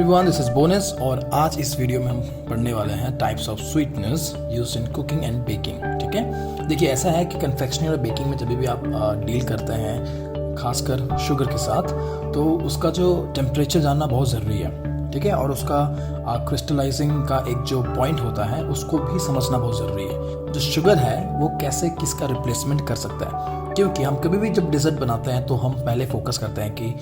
Everyone, this is bonus और आज इस वीडियो में हम पढ़ने वाले हैं types of sweetness used in cooking and baking. ठीक है, देखिए ऐसा है कि कन्फेक्शनरी और बेकिंग में जब भी आप डील करते हैं खासकर शुगर के साथ, तो उसका जो टेम्परेचर जानना बहुत ज़रूरी है। ठीक है, और उसका क्रिस्टलाइजिंग का एक जो पॉइंट होता है उसको भी समझना बहुत ज़रूरी है। जो शुगर है वो कैसे किसका रिप्लेसमेंट कर सकता है, क्योंकि हम कभी भी जब डेजर्ट बनाते हैं तो हम पहले फोकस करते हैं कि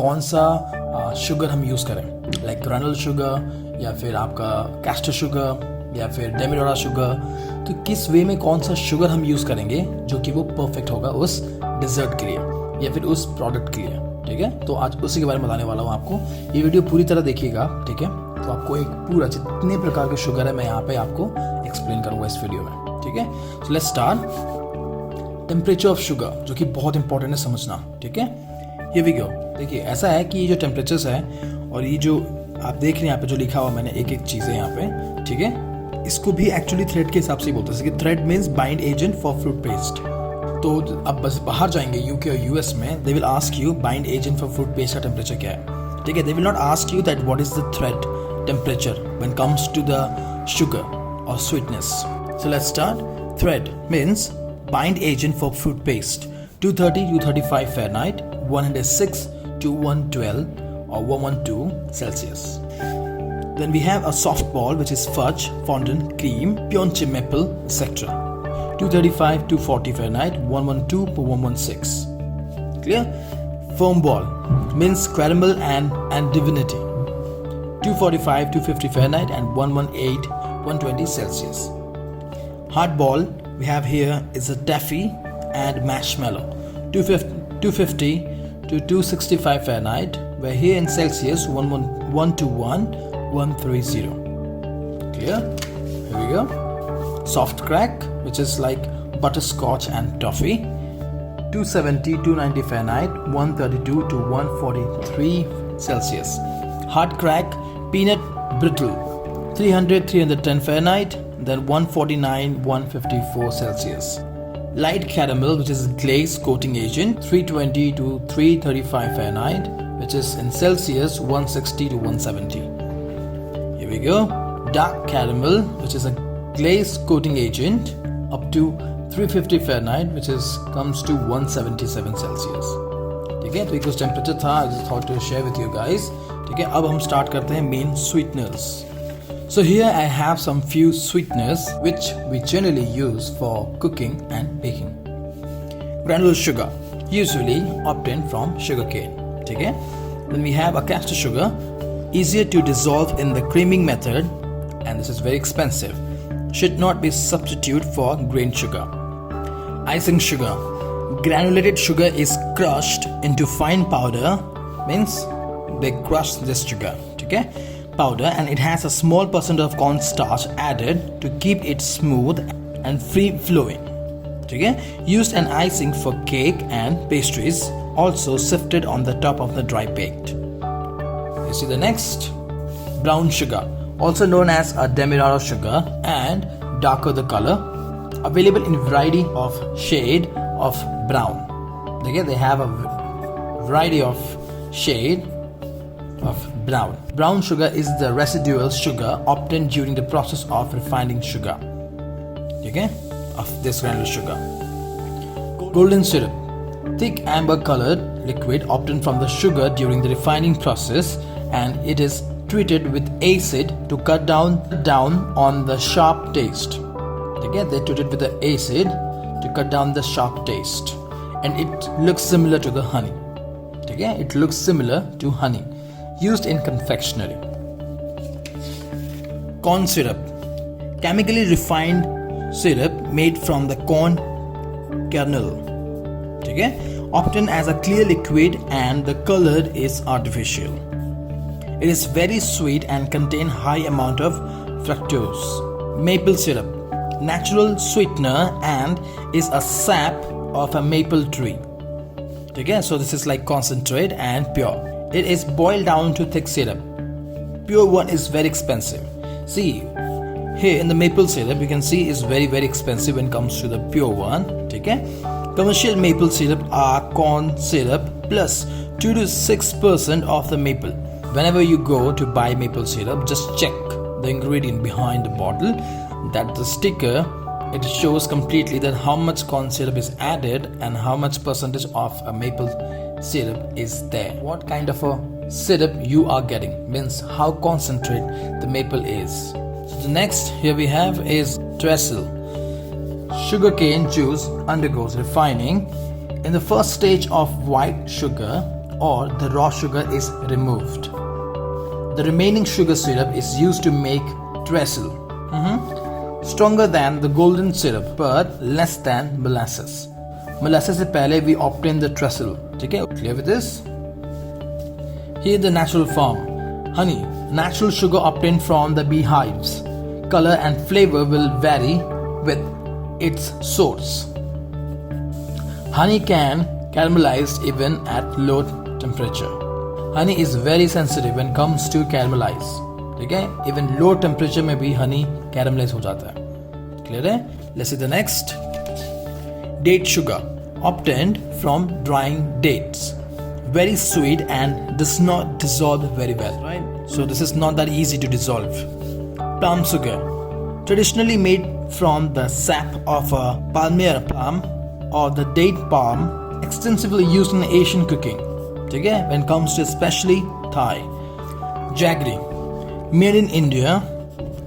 कौन सा शुगर हम यूज़ करें, लाइक ग्रैनुलर शुगर या फिर आपका कैस्टर शुगर या फिर डेमिडोरा शुगर। तो किस वे में कौन सा शुगर हम यूज़ करेंगे जो कि वो परफेक्ट होगा उस डेजर्ट के लिए या फिर उस प्रोडक्ट के लिए। ठीक है, तो आज उसी के बारे में बताने वाला हूँ आपको। ये वीडियो पूरी तरह देखिएगा। ठीक है, तो आपको एक पूरा जितने प्रकार के शुगर है मैं यहाँ पे आपको एक्सप्लेन करूँगा इस वीडियो में। ठीक है, सो let's start. Temperature of sugar, जो कि बहुत इंपॉर्टेंट है समझना। ठीक है, ये भी क्यों, देखिए ऐसा है कि ये जो टेम्परेचर्स है और ये जो आप देख रहे हैं यहाँ पे जो लिखा हुआ मैंने एक एक चीज़ है यहाँ पे। ठीक है, इसको भी एक्चुअली थ्रेड के हिसाब से ही बोलते हैं कि thread means bind agent for fruit paste. तो अब बस बाहर जाएंगे यूके और यूएस में, they will ask you bind agent for fruit paste का टेम्परेचर क्या है। ठीक है, they will not ask you that what is the thread temperature when comes to the sugar और sweetness. So let's start. Thread means bind agent for fruit paste, 230 to 235 Fahrenheit, 106 to 112 or 112 Celsius. Then we have a soft ball, which is fudge, fondant, cream, pionche maple, etc. 235 to 40 Fahrenheit, 112 to 116. Clear? Foam ball means caramel and divinity, 245 to 50 Fahrenheit and 118 120 Celsius. Hard ball we have here is a taffy and marshmallow, 250 to 265 Fahrenheit, where here in Celsius 121 130. Clear? Here we go. Soft crack, which is like butterscotch and toffee, 270 290 Fahrenheit, 132 to 143 Celsius. Hard crack peanut brittle, 300 310 Fahrenheit, then 149 154 Celsius. Light caramel, which is glaze coating agent, 320 to 335 Fahrenheit, which is in Celsius 160 to 170. Here we go. Dark caramel, which is a glaze coating agent, up to 350 Fahrenheit, which is comes to 177 Celsius. ठीक है, तो ये कुछ temperature था, I just thought to share with you guys. ठीक है, अब हम स्टार्ट करते हैं main sweeteners. So here I have some few sweeteners which we generally use for cooking and baking. Granular sugar, usually obtained from sugarcane. Okay? Then we have a castor sugar, easier to dissolve in the creaming method, and this is very expensive. Should not be substitute for grain sugar. Icing sugar, granulated sugar is crushed into fine powder, means they crush this sugar. Okay? Powder, and it has a small percent of cornstarch added to keep it smooth and free flowing. Okay? Used an icing for cake and pastries, also sifted on the top of the dry baked. You see the next? Brown sugar, also known as a demerara sugar, and darker the color, available in variety of shade of brown. Okay? They have a variety of shade of brown. Brown sugar is the residual sugar obtained during the process of refining sugar. Okay? Of this granular sugar. Golden syrup, thick amber colored liquid obtained from the sugar during the refining process, and it is treated with acid to cut down on the sharp taste. Okay? They treat it with the acid to cut down the sharp taste, and it looks similar to the honey. Okay? It looks similar to honey. Used in confectionery. Corn syrup, chemically refined syrup made from the corn kernel. Okay? Obtained as a clear liquid, and the color is artificial. It is very sweet and contain high amount of fructose. Maple syrup, natural sweetener and is a sap of a maple tree. Okay? So this is like concentrate and pure. It is boiled down to thick syrup. Pure one is very expensive. See, here in the maple syrup you can see is very expensive when it comes to the pure one. Okay? Commercial maple syrup are corn syrup plus 2 to 6% of the maple. whenever you go to buy maple syrup, just check the ingredient behind the bottle, that the sticker, it shows completely that how much corn syrup is added and how much percentage of a maple syrup is there. What kind of a syrup you are getting, means how concentrate the maple is. So the next here we have is trestle. Sugarcane juice undergoes refining. In the first stage of white sugar or the raw sugar is removed. The remaining sugar syrup is used to make trestle. Stronger than the golden syrup but less than molasses. Molasses से पहले we obtain the trestle. ठीक है? Clear with this? Here the natural form. Honey, natural sugar obtained from the beehives. Color and flavor will vary with its source. Honey can caramelize even at low temperature. Honey is very sensitive when comes to caramelize. ठीक है? Even low temperature में भी honey caramelize हो जाता है. Clear है? Let's see the next. Date sugar obtained from drying dates. Very sweet and does not dissolve very well. Right? So this is not that easy to dissolve. Palm sugar, traditionally made from the sap of a palmyra palm or the date palm, extensively used in Asian cooking. ठीक है? When it comes to especially Thai. Jaggery, made in India,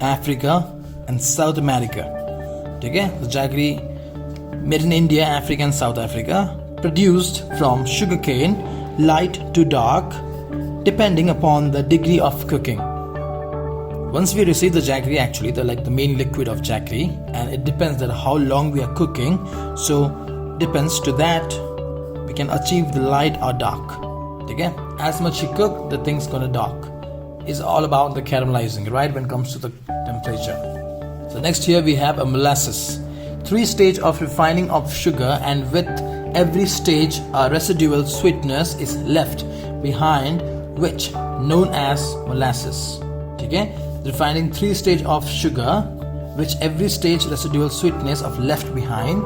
Africa and South America. ठीक है? The jaggery made in India, Africa and South Africa, produced from sugarcane, light to dark, depending upon the degree of cooking. Once we receive the jaggery, actually the main liquid of jaggery, and it depends that how long we are cooking, so depends to that we can achieve the light or dark. Okay? As much you cook, the thing's gonna dark. It's all about the caramelizing, right, when it comes to the temperature. So next here we have a molasses. 3 stages of refining of sugar, and with every stage a residual sweetness is left behind, which known as molasses. Okay? Refining 3 stages of sugar, which every stage residual sweetness of left behind,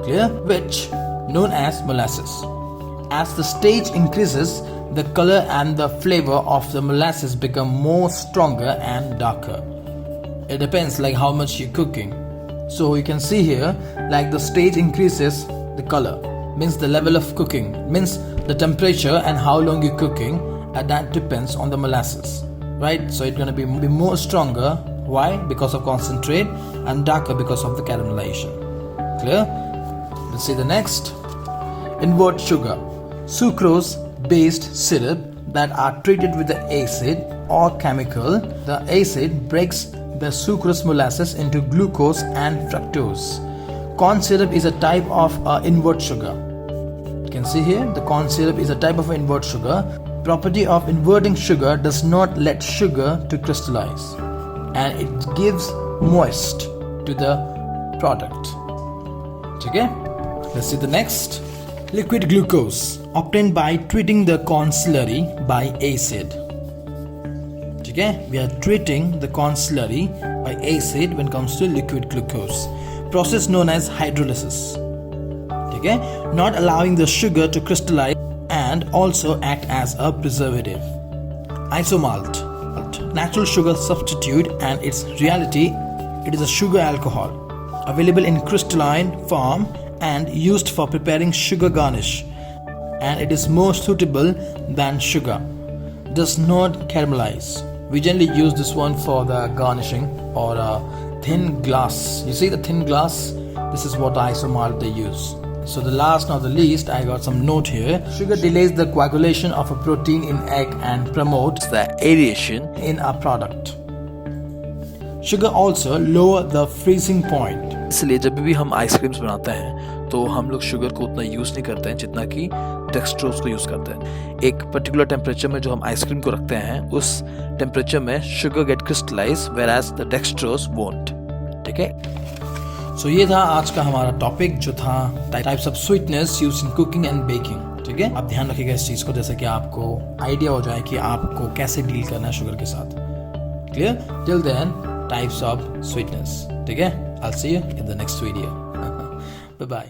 clear, which known as molasses. As the stage increases, the color and the flavor of the molasses become more stronger and darker. It depends like how much you're cooking. So you can see here, like the stage increases, the color means the level of cooking, means the temperature and how long you're cooking, and that depends on the molasses. Right, so it's gonna be more stronger. Why? Because of concentrate, and darker because of the caramelization. Clear? Let's see the next. Invert sugar, sucrose-based syrup that are treated with the acid or chemical. The acid breaks the sucrose molasses into glucose and fructose. Corn syrup is a type of invert sugar. You can see here the corn syrup is a type of invert sugar. Property of inverting sugar does not let sugar to crystallize, and it gives moist to the product. Okay? Let's see the next. Liquid glucose obtained by treating the corn slurry by acid. Okay? We are treating the corn slurry by acid when it comes to liquid glucose. Process known as hydrolysis. Okay? Not allowing the sugar to crystallize and also act as a preservative. Isomalt, natural sugar substitute, and its reality, it is a sugar alcohol available in crystalline form and used for preparing sugar garnish, and it is more suitable than sugar. Does not caramelize. We generally use this one for the garnishing or a thin glass. You see the thin glass? This is what isomalt they use. So the last not the least, I got some note here. Sugar delays the coagulation of a protein in egg and promotes the aeration in a product. Sugar also lower the freezing point. इसलिए जब भी हम ice creams बनाते हैं तो हम लोग sugar को उतना यूज़ नहीं करते हैं जितना कि डेक्सट्रोज को यूज़ करते हैं. एक पर्टिकुलर टेम्परेचर में जो हम आइसक्रीम को रखते हैं उस टेम्परेचर में sugar get crystallize whereas the dextrose won't. ठीक है. सो ये था आज का हमारा टॉपिक जो था types of sweetness used in cooking and baking. ठीक है. आप ध्यान रखिएगा इस चीज़ को, जैसे कि आपको आइडिया हो जाए कि आपको कैसे डील करना है शुगर के साथ. Clear? Till then, types of sweetness. ठीक है. I'll see you in the next video. Bye bye.